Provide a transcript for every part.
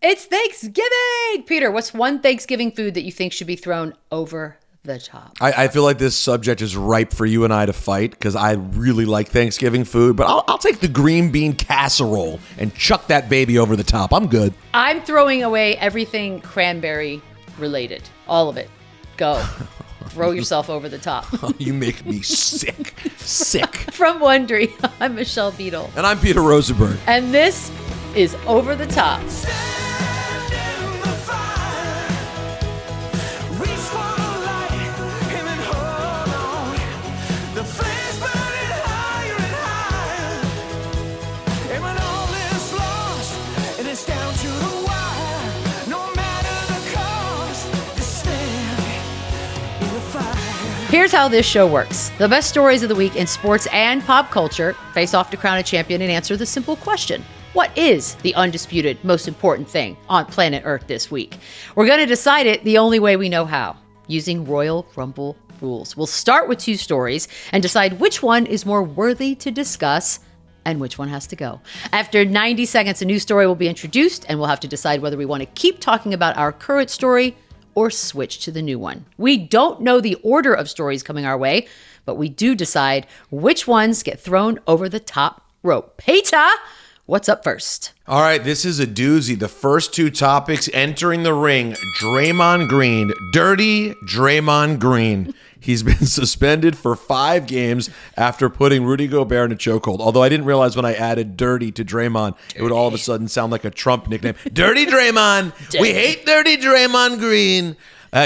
It's Thanksgiving! Peter, what's one Thanksgiving food that you think should be thrown over the top? I feel like this subject is ripe for you and I to fight because I really like Thanksgiving food, but I'll take the green bean casserole and chuck that baby over the top. I'm good. I'm throwing away everything cranberry related. All of it. Go. Throw yourself over the top. You make me sick. Sick. From Wondery, I'm Michelle Beadle. And I'm Peter Rosenberg. And this is Over the Top. Here's how this show works. The best stories of the week in sports and pop culture face off to crown a champion and answer the simple question. What is the undisputed most important thing on planet Earth this week? We're going to decide it the only way we know how, using Royal Rumble rules. We'll start with two stories and decide which one is more worthy to discuss and which one has to go. After 90 seconds, a new story will be introduced and we'll have to decide whether we want to keep talking about our current story or switch to the new one. We don't know the order of stories coming our way, but we do decide which ones get thrown over the top rope. Peter, what's up first? All right, this is a doozy. The first two topics entering the ring. Draymond Green. Dirty Draymond Green. He's been suspended for 5 games after putting Rudy Gobert in a chokehold. Although I didn't realize when I added dirty to Draymond, it would all of a sudden sound like a Trump nickname. Dirty Draymond. Dirty. We hate Dirty Draymond Green.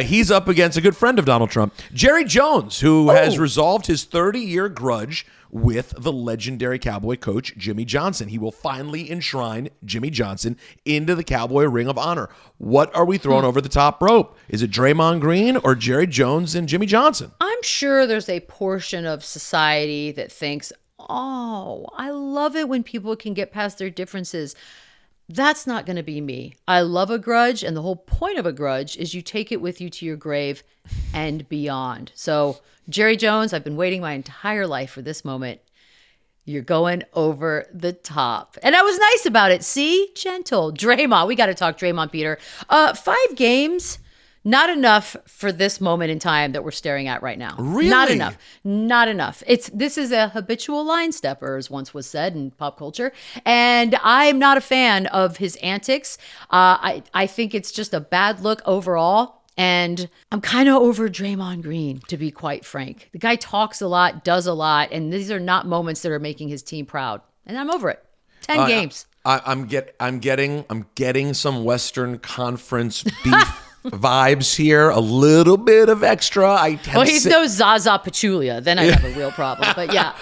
He's up against a good friend of Donald Trump, Jerry Jones, who has resolved his 30-year grudge with the legendary Cowboy coach, Jimmy Johnson. He will finally enshrine Jimmy Johnson into the Cowboy Ring of Honor. What are we throwing over the top rope? Is it Draymond Green or Jerry Jones and Jimmy Johnson? I'm sure there's a portion of society that thinks, oh, I love it when people can get past their differences. That's not going to be me. I love a grudge, and the whole point of a grudge is you take it with you to your grave and beyond. So, Jerry Jones, I've been waiting my entire life for this moment. You're going over the top. And I was nice about it. See? Gentle. Draymond. We got to talk Draymond, Peter. 5 games. Not enough for this moment in time that we're staring at right now. Really? Not enough. Not enough. This is a habitual line stepper, as once was said in pop culture. And I'm not a fan of his antics. I think it's just a bad look overall. And I'm kind of over Draymond Green, to be quite frank. The guy talks a lot, does a lot, and these are not moments that are making his team proud. And I'm over it. 10 games. I'm getting some Western Conference beef vibes here, a little bit of extra. He's no Zaza Pachulia. Then I have a real problem. But yeah.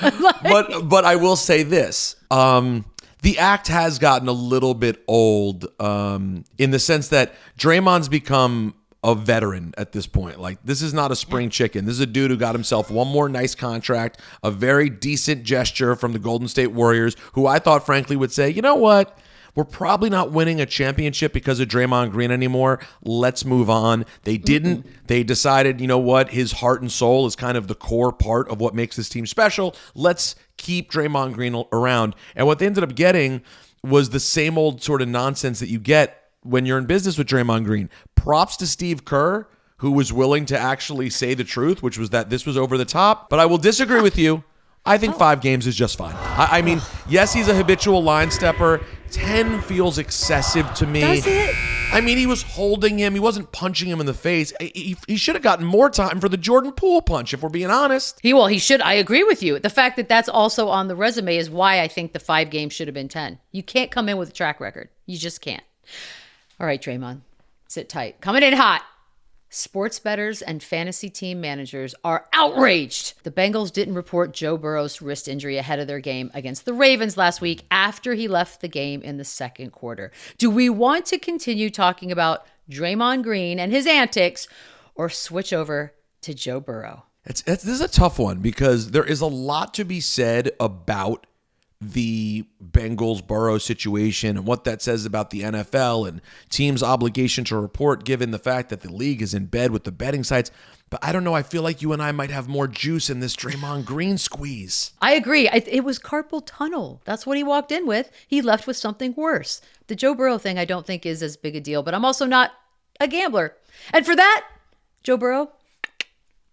but I will say this. The act has gotten a little bit old in the sense that Draymond's become a veteran at this point. Like, this is not a spring chicken. This is a dude who got himself one more nice contract, a very decent gesture from the Golden State Warriors, who I thought, frankly, would say, you know what? We're probably not winning a championship because of Draymond Green anymore. Let's move on. They didn't. They decided, you know what? His heart and soul is kind of the core part of what makes this team special. Let's keep Draymond Green around. And what they ended up getting was the same old sort of nonsense that you get when you're in business with Draymond Green. Props to Steve Kerr, who was willing to actually say the truth, which was that this was over the top. But I will disagree with you. I think 5 games is just fine. I mean, yes, he's a habitual line stepper. 10 feels excessive to me. Does it? I mean, he was holding him. He wasn't punching him in the face. He should have gotten more time for the Jordan Poole punch, if we're being honest. He should. I agree with you. The fact that that's also on the resume is why I think the 5 games should have been 10. You can't come in with a track record. You just can't. All right, Draymond, sit tight. Coming in hot. Sports bettors and fantasy team managers are outraged. The Bengals didn't report Joe Burrow's wrist injury ahead of their game against the Ravens last week after he left the game in the second quarter. Do we want to continue talking about Draymond Green and his antics or switch over to Joe Burrow? This is a tough one because there is a lot to be said about the Bengals-Burrow situation and what that says about the NFL and teams' obligation to report given the fact that the league is in bed with the betting sites. But I don't know. I feel like you and I might have more juice in this Draymond Green squeeze. I agree. It was carpal tunnel. That's what he walked in with. He left with something worse. The Joe Burrow thing I don't think is as big a deal, but I'm also not a gambler. And for that, Joe Burrow,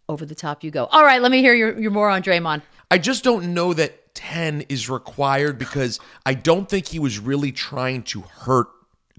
over the top you go. All right, let me hear your more on Draymond. I just don't know that 10 is required because I don't think he was really trying to hurt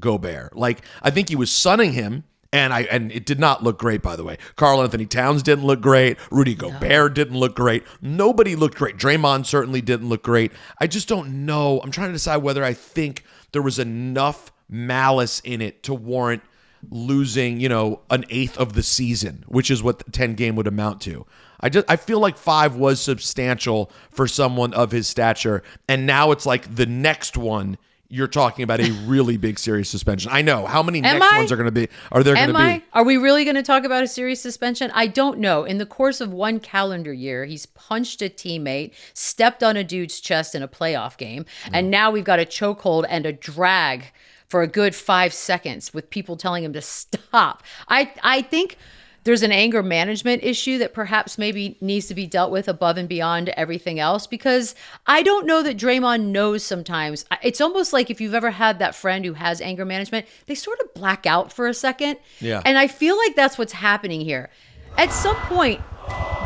Gobert. Like, I think he was sunning him, and it did not look great, by the way. Karl Anthony Towns didn't look great. Rudy Gobert didn't look great. Nobody looked great. Draymond certainly didn't look great. I just don't know. I'm trying to decide whether I think there was enough malice in it to warrant losing, an eighth of the season, which is what the 10 game would amount to. I feel like 5 was substantial for someone of his stature, and now it's like the next one you're talking about a really big serious suspension. I know. How many next ones are going to be? Are there going to be? Are we really going to talk about a serious suspension? I don't know. In the course of one calendar year, he's punched a teammate, stepped on a dude's chest in a playoff game, and now we've got a chokehold and a drag for a good 5 seconds with people telling him to stop. I think there's an anger management issue that perhaps maybe needs to be dealt with above and beyond everything else, because I don't know that Draymond knows sometimes. It's almost like if you've ever had that friend who has anger management, they sort of black out for a second. Yeah. And I feel like that's what's happening here. At some point,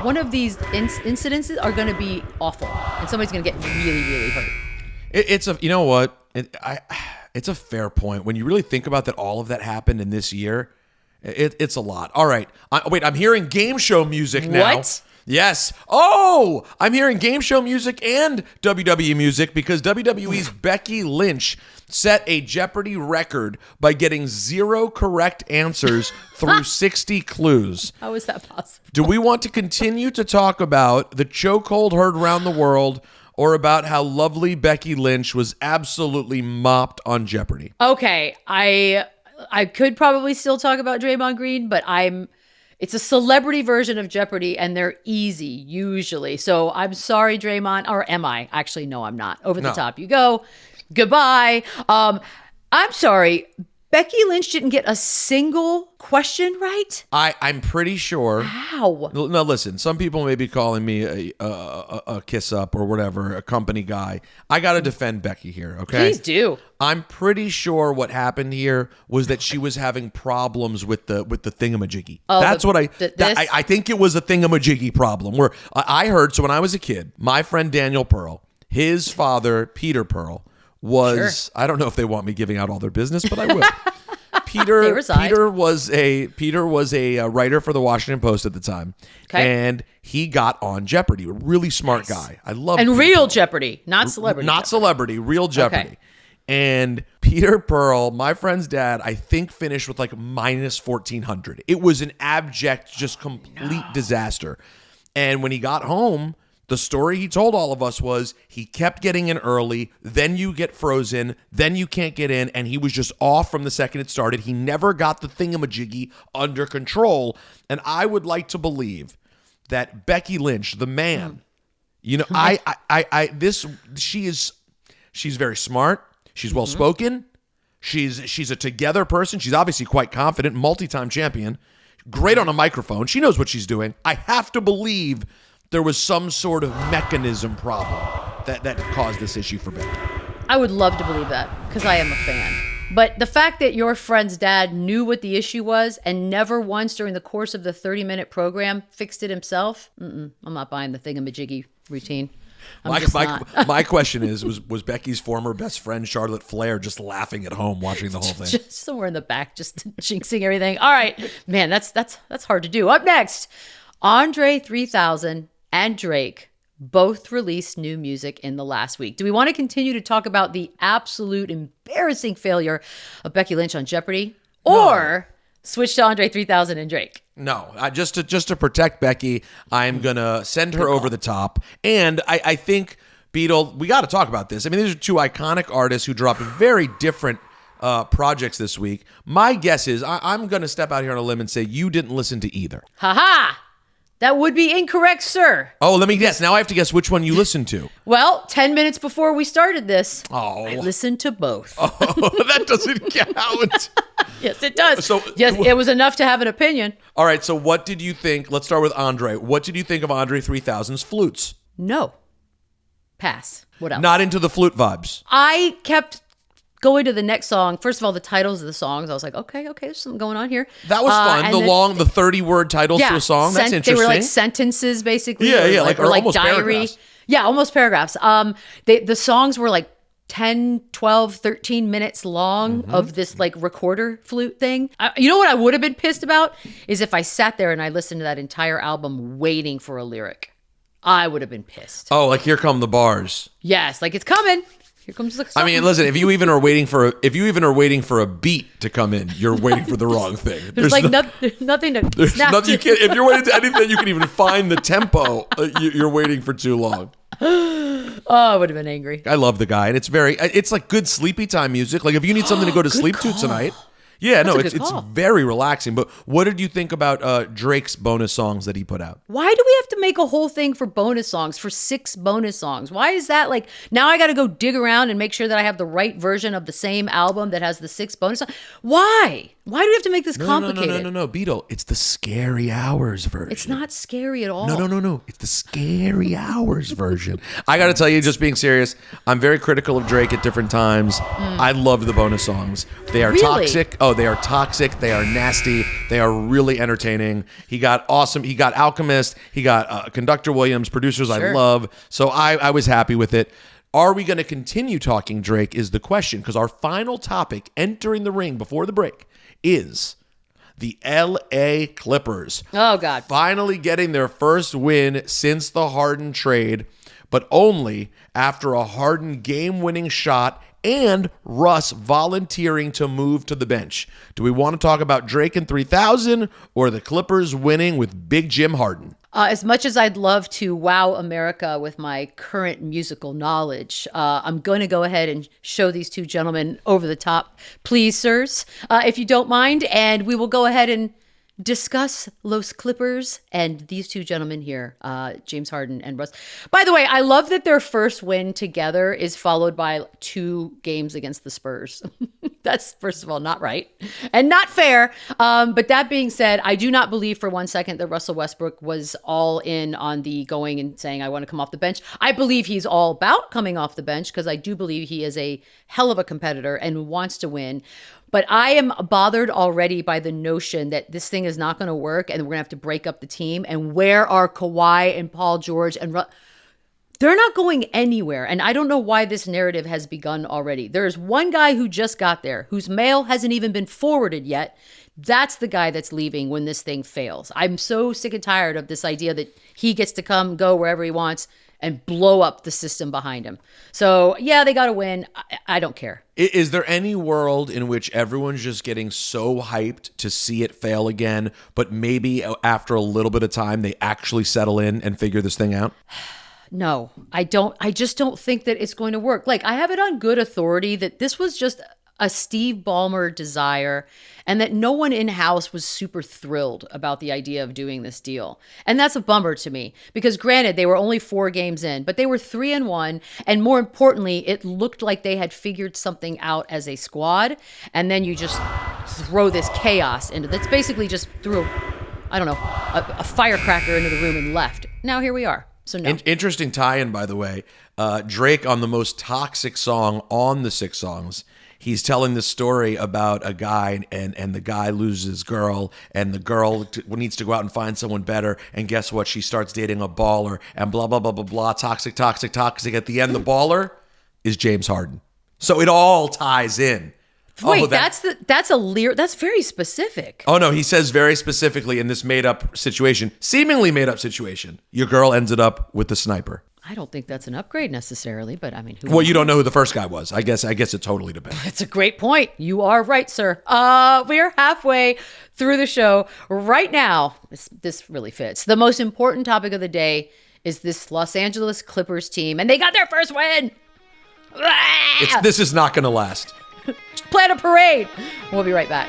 one of these incidences are going to be awful, and somebody's going to get really, really hurt. It's a, you know what? It's a fair point. When you really think about that, all of that happened in this year, it's a lot. All right. Wait, I'm hearing game show music now. What? Yes. Oh, I'm hearing game show music and WWE music because WWE's Becky Lynch set a Jeopardy record by getting 0 correct answers through 60 clues. How is that possible? Do we want to continue to talk about the chokehold heard around the world, or about how lovely Becky Lynch was absolutely mopped on Jeopardy? Okay, I could probably still talk about Draymond Green, but it's a celebrity version of Jeopardy, and they're easy usually. So I'm sorry, Draymond, or am I? Actually, no, I'm not. Over the top you go. Goodbye. I'm sorry. Becky Lynch didn't get a single question right? I'm pretty sure. How? No, listen, some people may be calling me a kiss up or whatever, a company guy. I got to defend Becky here, okay? Please do. I'm pretty sure what happened here was that she was having problems with the thingamajiggy. Oh, That's what I think it was a thingamajiggy problem where I heard. So when I was a kid, my friend Daniel Pearl, his father, Peter Pearl, was, sure. I don't know if they want me giving out all their business, but I will. Peter was a writer for the Washington Post at the time, and he got on Jeopardy. A really smart guy. I love and Peter real Pearl. Jeopardy, not celebrity. Not Jeopardy. Celebrity, real Jeopardy. Okay. And Peter Pearl, my friend's dad, I think finished with like minus 1,400. It was an abject, just complete disaster. And when he got home, the story he told all of us was he kept getting in early, then you get frozen, then you can't get in, and he was just off from the second it started. He never got the thingamajiggy under control. And I would like to believe that Becky Lynch, the man, she's very smart. She's well-spoken. She's a together person. She's obviously quite confident, multi-time champion, great on a microphone. She knows what she's doing. I have to believe there was some sort of mechanism problem that caused this issue for Becky. I would love to believe that because I am a fan. But the fact that your friend's dad knew what the issue was and never once during the course of the 30-minute program fixed it himself, I'm not buying the thingamajiggy routine. My question is, was Becky's former best friend Charlotte Flair just laughing at home watching the whole thing? Just somewhere in the back, just jinxing everything. All right, man, that's hard to do. Up next, Andre 3000 and Drake both released new music in the last week. Do we want to continue to talk about the absolute embarrassing failure of Becky Lynch on Jeopardy, or switch to Andre 3000 and Drake? No, just to protect Becky, I'm gonna send her over the top, and I think Beadle, we got to talk about this. I mean, these are two iconic artists who dropped very different projects this week. My guess is I'm gonna step out here on a limb and say you didn't listen to either. Ha ha! That would be incorrect, sir. Oh, let me guess. Now I have to guess which one you listened to. Well, 10 minutes before we started this, Oh. I listened to both. Oh, that doesn't count. Yes, it does. So- yes, it was enough to have an opinion. All right, so what did you think? Let's start with Andre. What did you think of Andre 3000's flutes? No. Pass. What else? Not into the flute vibes. I kept going to the next song. First of all, the titles of the songs. I was like, okay, there's something going on here. That was fun. And The then- 30-word titles to a song. That's interesting. They were like sentences, basically. Yeah, or or almost paragraphs. Yeah, almost paragraphs. The songs were like 10, 12, 13 minutes long of this like recorder flute thing. You know what I would have been pissed about is if I sat there and I listened to that entire album waiting for a lyric. I would have been pissed. Oh, like here come the bars. Yes, like it's coming. Here comes the song. I mean, listen, if you even are waiting for a beat to come in, you're waiting for the wrong thing. there's like nothing to there's snap nothing, to. if you're waiting to anything, you can even find the tempo. You're waiting for too long. Oh, I would have been angry. I love the guy, and it's like good sleepy time music. Like if you need something to go to sleep to tonight. Yeah, no, it's very relaxing. But what did you think about Drake's bonus songs that he put out? Why do we have to make a whole thing for bonus songs, for 6 bonus songs? Why is that like, now I got to go dig around and make sure that I have the right version of the same album that has the 6 bonus songs? Why? Why do we have to make this complicated? No, Beadle. It's the Scary Hours version. It's not scary at all. No. It's the Scary Hours version. I got to tell you, just being serious, I'm very critical of Drake at different times. I love the bonus songs. They are toxic. Oh, they are toxic. They are nasty. They are really entertaining. He got awesome. He got Alchemist. He got Conductor Williams, producers I love. So I was happy with it. Are we going to continue talking Drake is the question, because our final topic entering the ring before the break is the LA Clippers. Oh, God. Finally getting their first win since the Harden trade, but only after a Harden game-winning shot and Russ volunteering to move to the bench. Do we want to talk about Drake and 3000 or the Clippers winning with Big Jim Harden? As much as I'd love to wow America with my current musical knowledge, I'm going to go ahead and show these two gentlemen over the top, please, sirs, if you don't mind. And we will go ahead and discuss Los Clippers and these two gentlemen here, James Harden and Russ. By the way, I love that their first win together is followed by 2 games against the Spurs. That's, first of all, not right and not fair. But that being said, I do not believe for one second that Russell Westbrook was all in on the going and saying, I want to come off the bench. I believe he's all about coming off the bench because I do believe he is a hell of a competitor and wants to win. But I am bothered already by the notion that this thing is not going to work and we're going to have to break up the team. And where are Kawhi and Paul George and they're not going anywhere. And I don't know why this narrative has begun already. There's one guy who just got there, whose mail hasn't even been forwarded yet. That's the guy that's leaving when this thing fails. I'm so sick and tired of this idea that he gets to come, go wherever he wants and blow up the system behind him. So, yeah, they got to win. I don't care. Is there any world in which everyone's just getting so hyped to see it fail again, but maybe after a little bit of time, they actually settle in and figure this thing out? No, I don't. I just don't think that it's going to work. Like, I have it on good authority that this was just a Steve Ballmer desire and that no one in-house was super thrilled about the idea of doing this deal. And that's a bummer to me because granted, they were only 4 games in, but they were 3-1. And more importantly, it looked like they had figured something out as a squad. And then you just throw this chaos into that's basically just threw, a firecracker into the room and left. Now here we are. So no. Interesting tie-in, by the way. Drake on the most toxic song on the 6 songs. He's telling this story about a guy and the guy loses his girl and the girl needs to go out and find someone better. And guess what? She starts dating a baller and blah, blah, blah, blah, blah. Toxic. At the end, the baller is James Harden. So it all ties in. Wait, that's very specific. Oh, no, he says very specifically in this seemingly made up situation, your girl ended up with the sniper. I don't think that's an upgrade necessarily, but I mean, well, you don't know who the first guy was. I guess it totally depends. It's a great point. You are right, sir. We're halfway through the show right now. This really fits. The most important topic of the day is this Los Angeles Clippers team, and they got their first win. This is not going to last. Plan a parade. We'll be right back.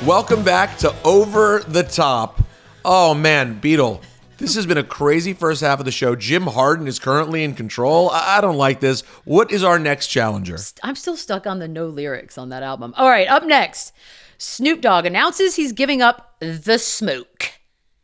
Welcome back to Over the Top. Oh, man, Beadle. This has been a crazy first half of the show. Jim Harden is currently in control. I don't like this. What is our next challenger? I'm still stuck on the no lyrics on that album. All right, up next, Snoop Dogg announces he's giving up the smoke.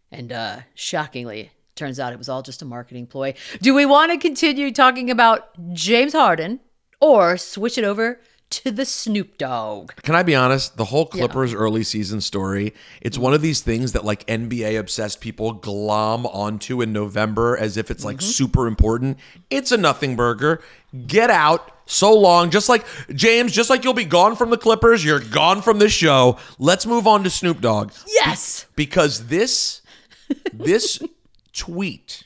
And shockingly, turns out it was all just a marketing ploy. Do we want to continue talking about James Harden or switch it over to the Snoop Dogg? Can I be honest? The whole Clippers early season story, it's one of these things that like NBA obsessed people glom onto in November as if it's like super important. It's a nothing burger. Get out. So long. Just like James, just like you'll be gone from the Clippers, you're gone from this show. Let's move on to Snoop Dogg. Yes. Because this tweet,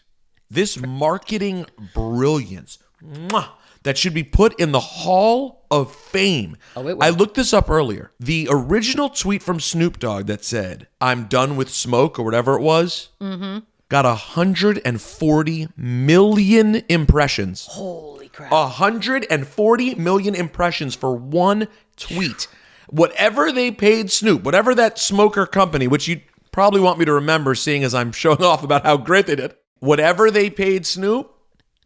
this marketing brilliance, that should be put in the Hall of Fame. I looked this up earlier. The original tweet from Snoop Dogg that said, "I'm done with smoke," or whatever it was, got 140 million impressions. Holy crap. 140 million impressions for one tweet. Whatever they paid Snoop, whatever that smoker company, which you probably want me to remember seeing as I'm showing off about how great they did, whatever they paid Snoop,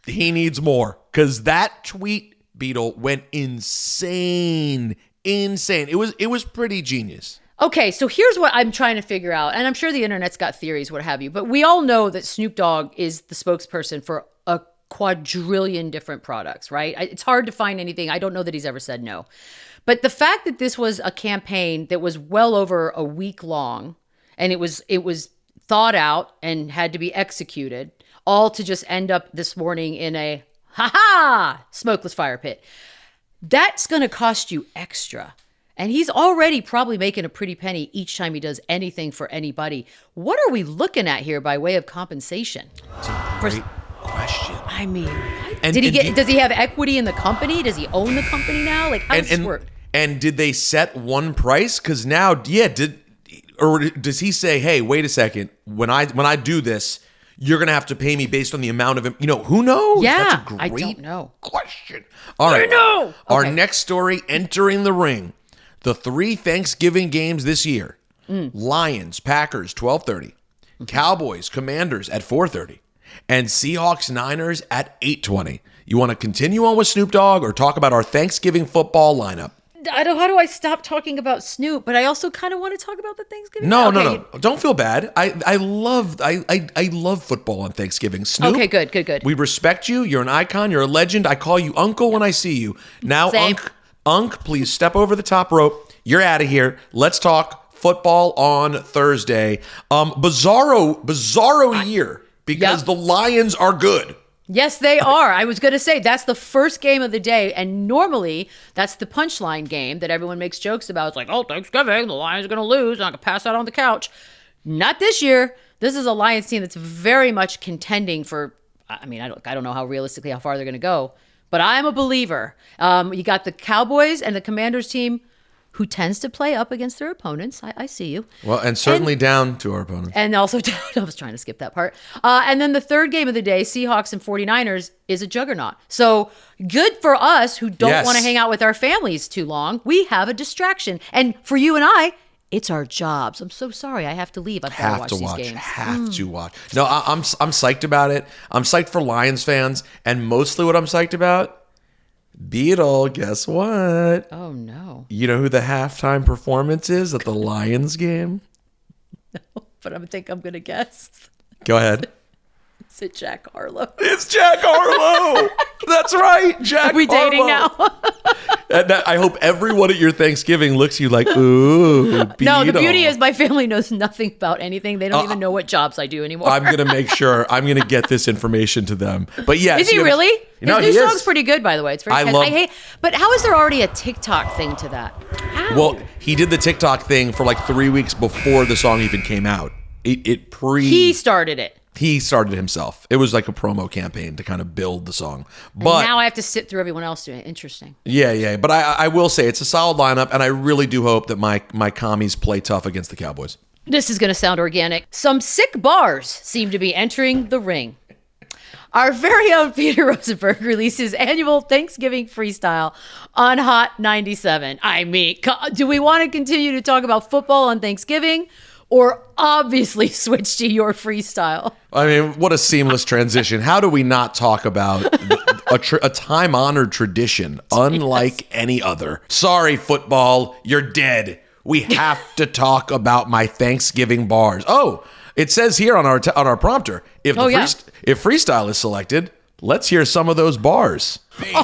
he needs more. Because that tweet, Beadle, went insane. Insane. It was pretty genius. Okay, so here's what I'm trying to figure out. And I'm sure the internet's got theories, what have you. But we all know that Snoop Dogg is the spokesperson for a quadrillion different products, right? It's hard to find anything. I don't know that he's ever said no. But the fact that this was a campaign that was well over a week long, and it was thought out and had to be executed, all to just end up this morning in a smokeless fire pit. That's going to cost you extra. And he's already probably making a pretty penny each time he does anything for anybody. What are we looking at here by way of compensation? It's a great question. I mean, does he have equity in the company? Does he own the company now? Like, how does this work? And did they set one price? Because now, does he say, "Hey, wait a second, when I do this, you're going to have to pay me based on the amount of him." Who knows? Yeah, that's a great I don't know. question. All right. I know. Our Okay. next story, entering the ring. The 3 Thanksgiving games this year. Lions, Packers, 12:30. Cowboys, Commanders at 4:30. And Seahawks, Niners at 8:20. You want to continue on with Snoop Dogg or talk about our Thanksgiving football lineup? How do I stop talking about Snoop? But I also kind of want to talk about the Thanksgiving. No. Don't feel bad. I love football on Thanksgiving. Snoop. Okay, good. We respect you. You're an icon. You're a legend. I call you Uncle when I see you. Now, Same. Unc, please step over the top rope. You're out of here. Let's talk football on Thursday. Bizarro year because the Lions are good. Yes, they are. I was going to say that's the first game of the day. And normally that's the punchline game that everyone makes jokes about. It's like, oh, Thanksgiving, the Lions are going to lose. I'm going to pass out on the couch. Not this year. This is a Lions team that's very much contending for, I mean, I don't know how realistically how far they're going to go, but I'm a believer. You got the Cowboys and the Commanders team who tends to play up against their opponents. I see you. Well, and certainly down to our opponents. And also, I was trying to skip that part. And then the third game of the day, Seahawks and 49ers, is a juggernaut. So good for us who don't want to hang out with our families too long. We have a distraction. And for you and I, it's our jobs. I'm so sorry. I have to leave. I've got to watch these games. Have to watch. No, I'm psyched about it. I'm psyched for Lions fans. And mostly what I'm psyched about, Beadle, guess what? Oh, no. You know who the halftime performance is at the Lions game? No, but I think I'm going to guess. Go ahead. Is it Jack Harlow? It's Jack Harlow. That's right, Jack Harlow. Are we dating now? And I hope everyone at your Thanksgiving looks at you like, ooh, Beadle. No, the beauty is my family knows nothing about anything. They don't even know what jobs I do anymore. I'm going to make sure. I'm going to get this information to them. But yes. Is he really? No, His new song's pretty good, by the way. It's very catchy. I hate, but how is there already a TikTok thing to that? How? Well, he did the TikTok thing for like 3 weeks before the song even came out. He started it. He started it himself. It was like a promo campaign to kind of build the song. But and now I have to sit through everyone else doing it. Interesting. Yeah. But I will say it's a solid lineup, and I really do hope that my commies play tough against the Cowboys. This is going to sound organic. Some sick bars seem to be entering the ring. Our very own Peter Rosenberg released his annual Thanksgiving freestyle on Hot 97. I mean, do we want to continue to talk about football on Thanksgiving or obviously switch to your freestyle? I mean, what a seamless transition. How do we not talk about a time-honored tradition unlike any other? Sorry, football, you're dead. We have to talk about my Thanksgiving bars. Oh, it says here on our prompter, if freestyle is selected, let's hear some of those bars.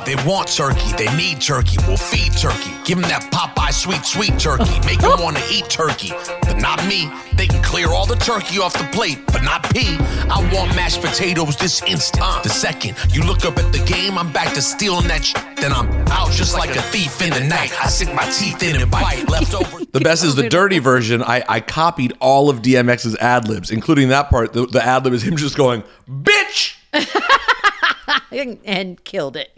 They want turkey, they need turkey, we'll feed turkey. Give them that Popeye sweet turkey. Make them want to eat turkey, but not me. They can clear all the turkey off the plate, but not P. I want mashed potatoes this instant. The second you look up at the game, I'm back to stealing that then I'm out just like a thief in the night. I sink my teeth in and bite leftover. The best is the dirty version. I copied all of DMX's ad-libs, including that part. The ad-lib is him just going, bitch! And killed it.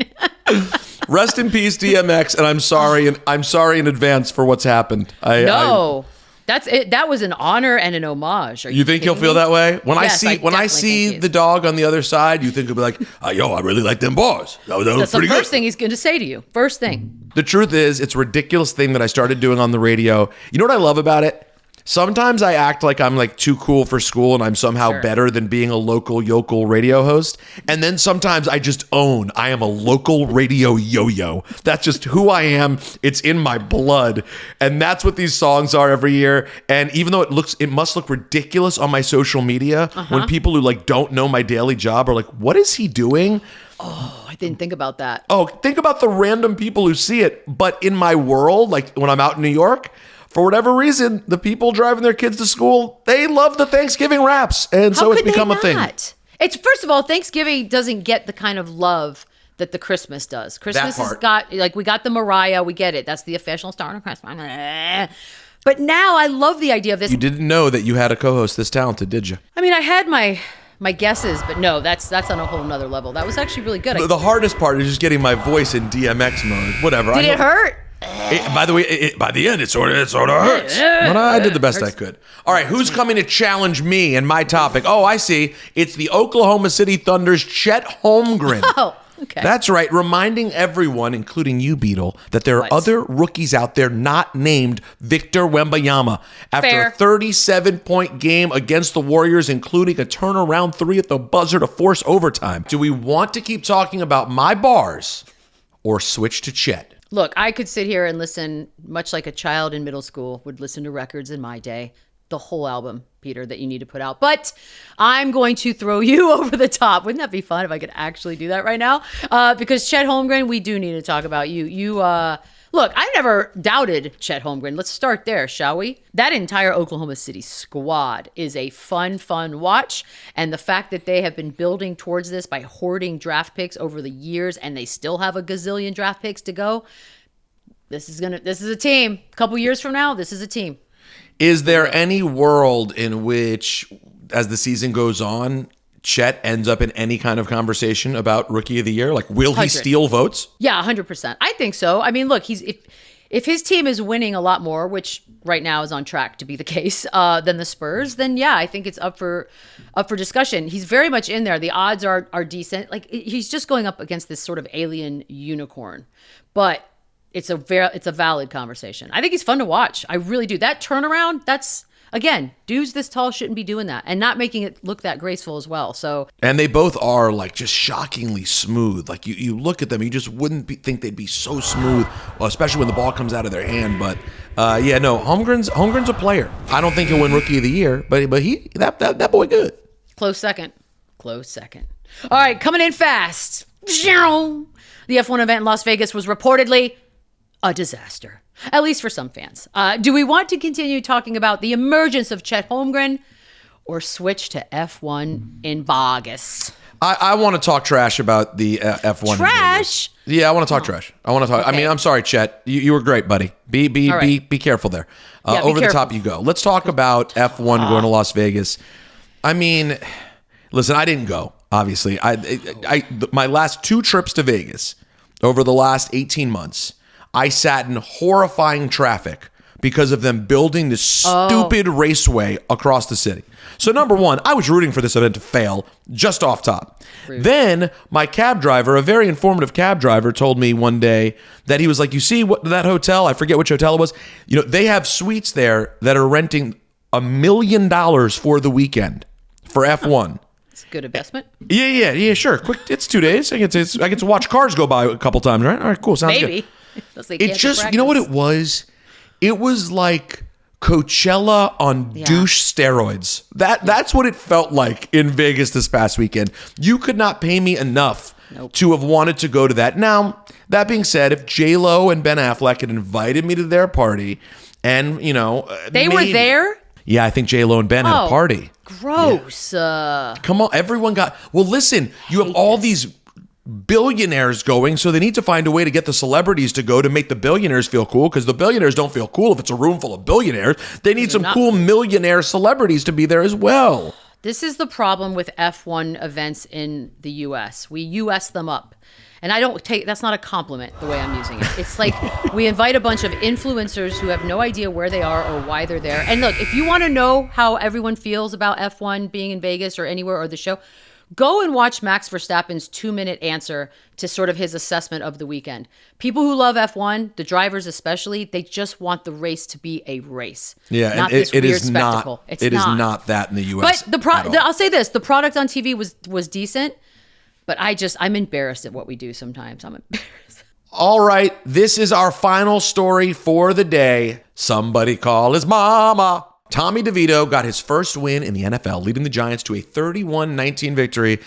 Rest in peace, DMX, and I'm sorry in advance for what's happened. That's it. That was an honor and an homage. You think he'll feel that way? When Yes, I see the dog on the other side, you think he'll be like, yo, I really like them bars. That was That's pretty the first good. thing he's going to say to you. First thing. The truth is, it's a ridiculous thing that I started doing on the radio. You know what I love about it? Sometimes I act like I'm like too cool for school and I'm somehow better than being a local yokel radio host. And then sometimes I just own I am a local radio yo-yo. That's just who I am. It's in my blood. And that's what these songs are every year. And even though it must look ridiculous on my social media when people who like don't know my daily job are like, what is he doing? Oh, I didn't think about that. Oh, think about the random people who see it. But in my world, like when I'm out in New York, for whatever reason, the people driving their kids to school, they love the Thanksgiving raps. And so it's become a thing. It's, first of all, Thanksgiving doesn't get the kind of love that the Christmas does. Christmas has got, like, we got the Mariah, we get it. That's the official start of Christmas. But now I love the idea of this. You didn't know that you had a co-host this talented, did you? I mean, I had my guesses, but no, that's on a whole nother level. That was actually really good. The hardest part is just getting my voice in DMX mode. Whatever. Did it hurt? By the way, by the end, it sort of hurts. But I did the best I could. All right, who's coming to challenge me and my topic? Oh, I see. It's the Oklahoma City Thunder's Chet Holmgren. Oh, okay. That's right. Reminding everyone, including you, Beadle, that there are other rookies out there not named Victor Wembanyama. After a 37-point game against the Warriors, including a turnaround three at the buzzer to force overtime. Do we want to keep talking about my bars or switch to Chet? Look, I could sit here and listen, much like a child in middle school would listen to records in my day, the whole album, Peter, that you need to put out. But I'm going to throw you over the top. Wouldn't that be fun if I could actually do that right now? Because Chet Holmgren, we do need to talk about you. Look, I never doubted Chet Holmgren. Let's start there, shall we? That entire Oklahoma City squad is a fun watch. And the fact that they have been building towards this by hoarding draft picks over the years and they still have a gazillion draft picks to go. This is a team. A couple years from now, this is a team. Is there any world in which, as the season goes on, Chet ends up in any kind of conversation about Rookie of the Year? Like, will he steal votes? Yeah, 100%. I think so. I mean, look, if his team is winning a lot more, which right now is on track to be the case, than the Spurs, then yeah, I think it's up for discussion. He's very much in there. The odds are decent. Like, he's just going up against this sort of alien unicorn, but it's a valid conversation. I think he's fun to watch. I really do. That turnaround, that's, again, dudes this tall shouldn't be doing that and not making it look that graceful as well. So, and they both are like just shockingly smooth. Like you look at them, you just wouldn't think they'd be so smooth, especially when the ball comes out of their hand. But Holmgren's a player. I don't think he'll win Rookie of the Year, but he that boy good. Close second. All right, coming in fast. The F1 event in Las Vegas was reportedly a disaster, at least for some fans. Do we want to continue talking about the emergence of Chet Holmgren or switch to F1 in Vegas? I want to talk trash about the F1. Trash? Yeah, I want to talk trash. I want to talk. Okay. I mean, I'm sorry, Chet. You were great, buddy. Be careful there. Over the top you go. Let's talk about F1 going to Las Vegas. I mean, listen, I didn't go, obviously. My last 2 trips to Vegas over the last 18 months, I sat in horrifying traffic because of them building this stupid raceway across the city. So number one, I was rooting for this event to fail just off top. Rude. Then my cab driver, a very informative cab driver, told me one day that he was like, you see that hotel? I forget which hotel it was. You know, they have suites there that are renting $1 million for the weekend for F1. It's a good investment. Yeah, sure. Quick, it's 2 days. I get to watch cars go by a couple times, right? All right, cool. Sounds Maybe. good. It just, you know what it was? It was like Coachella on douche steroids. That's what it felt like in Vegas this past weekend. You could not pay me enough to have wanted to go to that. Now, that being said, if J-Lo and Ben Affleck had invited me to their party and, you know... They were there? Yeah, I think J-Lo and Ben had a party. Gross. Yeah. Come on, everyone got... Well, listen, you have all these billionaires going, so they need to find a way to get the celebrities to go to make the billionaires feel cool, because the billionaires don't feel cool if it's a room full of billionaires. They need some cool millionaire celebrities to be there as well. This is the problem with F1 events in the U.S. We U.S. them up. And that's not a compliment the way I'm using it. It's like we invite a bunch of influencers who have no idea where they are or why they're there. And look, if you want to know how everyone feels about F1 being in Vegas or anywhere or the show, go and watch Max Verstappen's 2-minute answer to sort of his assessment of the weekend. People who love F1, the drivers especially, they just want the race to be a race. Yeah, not and this weird spectacle. It is not that in the U.S. But I'll say this, the product on TV was decent, but I'm embarrassed at what we do sometimes. I'm embarrassed. All right, this is our final story for the day. Somebody call his mama. Tommy DeVito got his first win in the NFL, leading the Giants to a 31-19 victory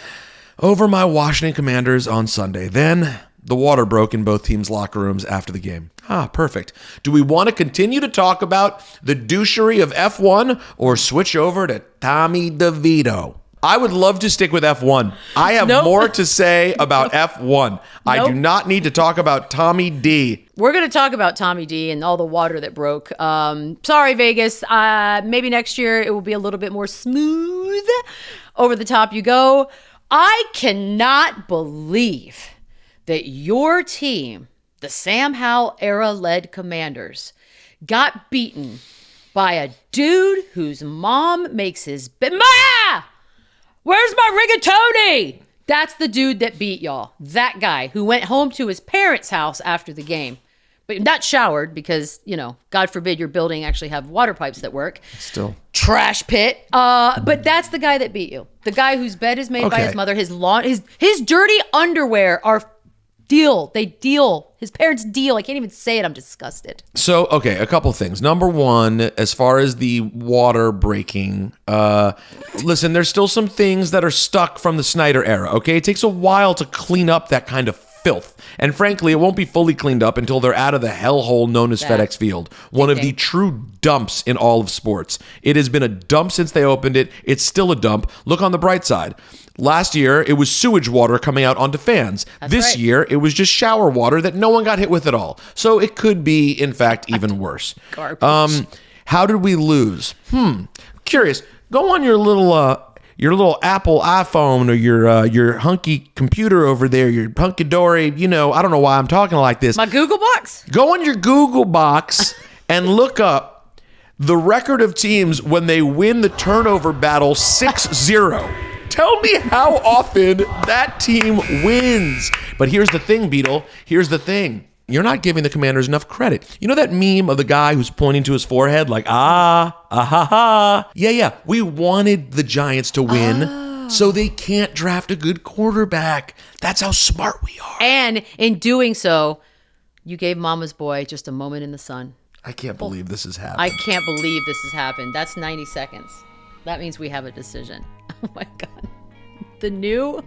over my Washington Commanders on Sunday. Then the water broke in both teams' locker rooms after the game. Perfect. Do we want to continue to talk about the douchery of F1 or switch over to Tommy DeVito? I would love to stick with F1. I have more to say about F1. I do not need to talk about Tommy D. We're going to talk about Tommy D and all the water that broke. Sorry, Vegas. Maybe next year it will be a little bit more smooth. Over the top you go. I cannot believe that your team, the Sam Howell era-led Commanders, got beaten by a dude whose mom makes his... Ma! Where's my rigatoni? That's the dude that beat y'all. That guy who went home to his parents' house after the game, but not showered because, God forbid your building actually have water pipes that work. Still. Trash pit. But that's the guy that beat you. The guy whose bed is made by his mother. His dirty underwear are his parents deal. I can't even say it. I'm disgusted. So, a couple things. Number one, as far as the water breaking, listen, there's still some things that are stuck from the Snyder era, okay? It takes a while to clean up that kind of filth. And frankly, it won't be fully cleaned up until they're out of the hellhole known as FedEx Field, one of the true dumps in all of sports. It has been a dump since they opened it. It's still a dump. Look on the bright side. Last year, it was sewage water coming out onto fans. This year, it was just shower water that no one got hit with at all. So it could be, in fact, even worse. Garbage. How did we lose? Curious. Go on your little Apple iPhone or your hunky computer over there, your hunky-dory, I don't know why I'm talking like this. My Google box? Go on your Google box and look up the record of teams when they win the turnover battle 6-0. Tell me how often that team wins. But here's the thing, Beadle. Here's the thing. You're not giving the Commanders enough credit. You know that meme of the guy who's pointing to his forehead like, ha, ha. Yeah. We wanted the Giants to win, so they can't draft a good quarterback. That's how smart we are. And in doing so, you gave Mama's boy just a moment in the sun. I can't believe this has happened. I can't believe this has happened. That's 90 seconds. That means we have a decision. Oh my God. The new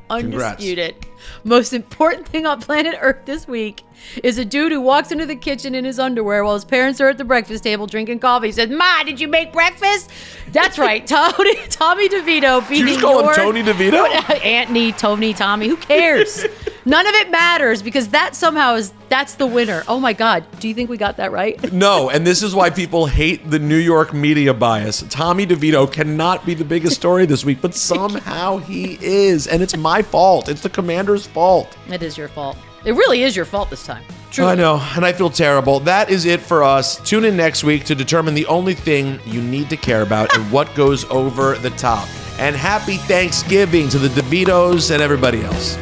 undisputed most important thing on planet Earth this week is a dude who walks into the kitchen in his underwear while his parents are at the breakfast table drinking coffee. He says, Ma, did you make breakfast? That's right. Tommy DeVito beating Did you just call him Tony DeVito? Anthony, Tony, Tommy. Who cares? None of it matters because that's the winner. Oh my God. Do you think we got that right? No, and this is why people hate the New York media bias. Tommy DeVito cannot be the biggest story this week, but somehow he is. And it's my fault. It's the Commander's fault. It is your fault. It really is your fault this time. Truly. I know, and I feel terrible. That is it for us. Tune in next week to determine the only thing you need to care about and what goes over the top. And happy Thanksgiving to the DeVitos and everybody else.